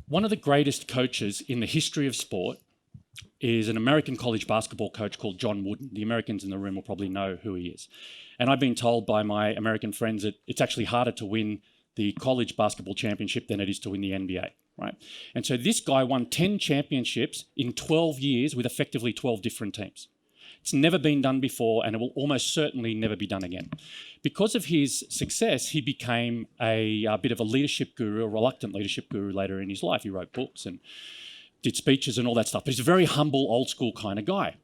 One of the greatest coaches in the history of sport is an American college basketball coach called John Wooden. The Americans in the room will probably know who he is. And I've been told by my American friends that it's actually harder to win the college basketball championship than it is to win the NBA, right? And so this guy won 10 championships in 12 years with effectively 12 different teams. It's never been done before, and it will almost certainly never be done again. Because of his success, he became a bit of a leadership guru, a reluctant leadership guru later in his life. He wrote books and did speeches and all that stuff. But he's a very humble, old school kind of guy.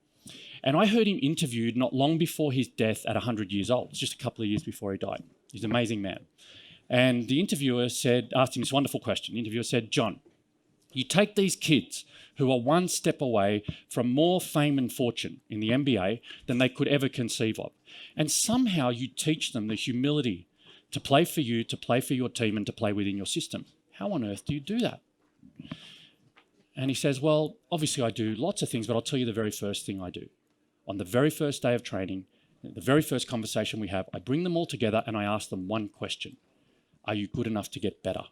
And I heard him interviewed not long before his death at 100 years old, just a couple of years before he died. He's an amazing man. And the interviewer asked him this wonderful question. The interviewer said, "John, you take these kids who are one step away from more fame and fortune in the NBA than they could ever conceive of, and somehow you teach them the humility to play for you, to play for your team, and to play within your system. How on earth do you do that?" And he says, "Well, obviously I do lots of things, but I'll tell you the very first thing I do. On the very first day of training, the very first conversation we have, I bring them all together and I ask them one question. Are you good enough to get better?"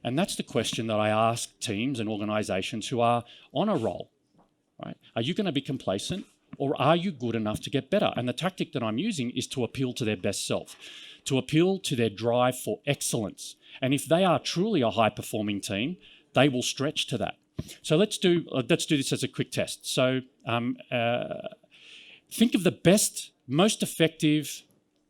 And that's the question that I ask teams and organisations who are on a roll, right? Are you going to be complacent, or are you good enough to get better? And the tactic that I'm using is to appeal to their best self, to appeal to their drive for excellence. And if they are truly a high-performing team, they will stretch to that. So let's do this as a quick test. So think of the best, most effective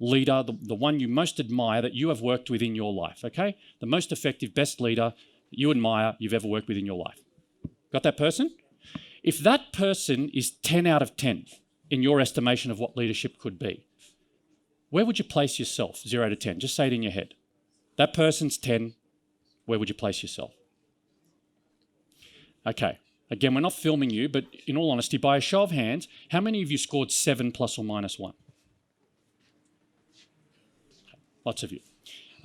leader, the one you most admire that you have worked with in your life, okay? The most effective, best leader that you admire you've ever worked with in your life. Got that person? If that person is 10 out of 10 in your estimation of what leadership could be, where would you place yourself, 0 to 10? Just say it in your head. That person's 10, where would you place yourself? Okay, again, we're not filming you, but in all honesty, by a show of hands, how many of you scored 7 plus or minus 1? Lots of you.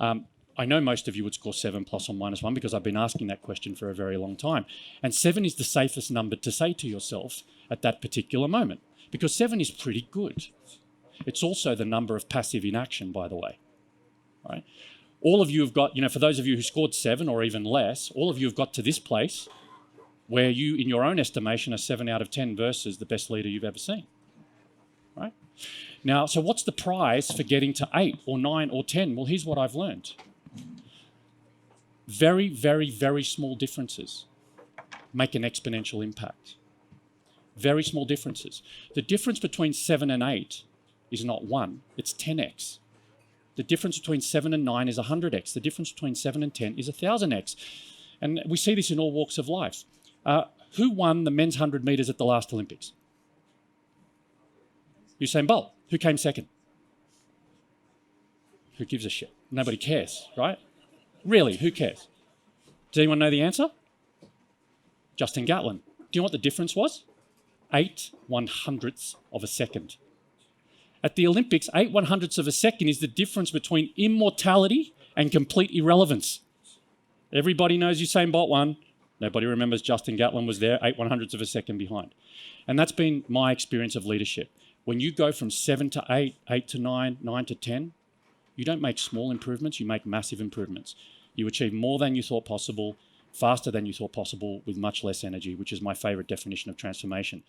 I know most of you would score 7 plus or minus 1 because I've been asking that question for a very long time. And 7 is the safest number to say to yourself at that particular moment, because 7 is pretty good. It's also the number of passive inaction, by the way. Right? All of you have got, for those of you who scored 7 or even less, all of you have got to this place where you, in your own estimation, are 7 out of 10 versus the best leader you've ever seen. Right? Now, so what's the prize for getting to 8 or 9 or 10? Well, here's what I've learned. Very, very, very small differences make an exponential impact. Very small differences. The difference between 7 and 8 is not 1, it's 10x. The difference between 7 and 9 is 100x. The difference between 7 and 10 is 1,000x. And we see this in all walks of life. Who won the men's 100 metres at the last Olympics? Usain Bolt. Who came second? Who gives a shit? Nobody cares, right? Really, who cares? Does anyone know the answer? Justin Gatlin. Do you know what the difference was? 8/100ths of a second. At the Olympics, 8/100ths of a second is the difference between immortality and complete irrelevance. Everybody knows Usain Bolt won. Nobody remembers Justin Gatlin was there, 8/100ths of a second behind. And that's been my experience of leadership. When you go from 7 to 8, 8 to 9, 9 to 10, you don't make small improvements, you make massive improvements. You achieve more than you thought possible, faster than you thought possible, with much less energy, which is my favorite definition of transformation.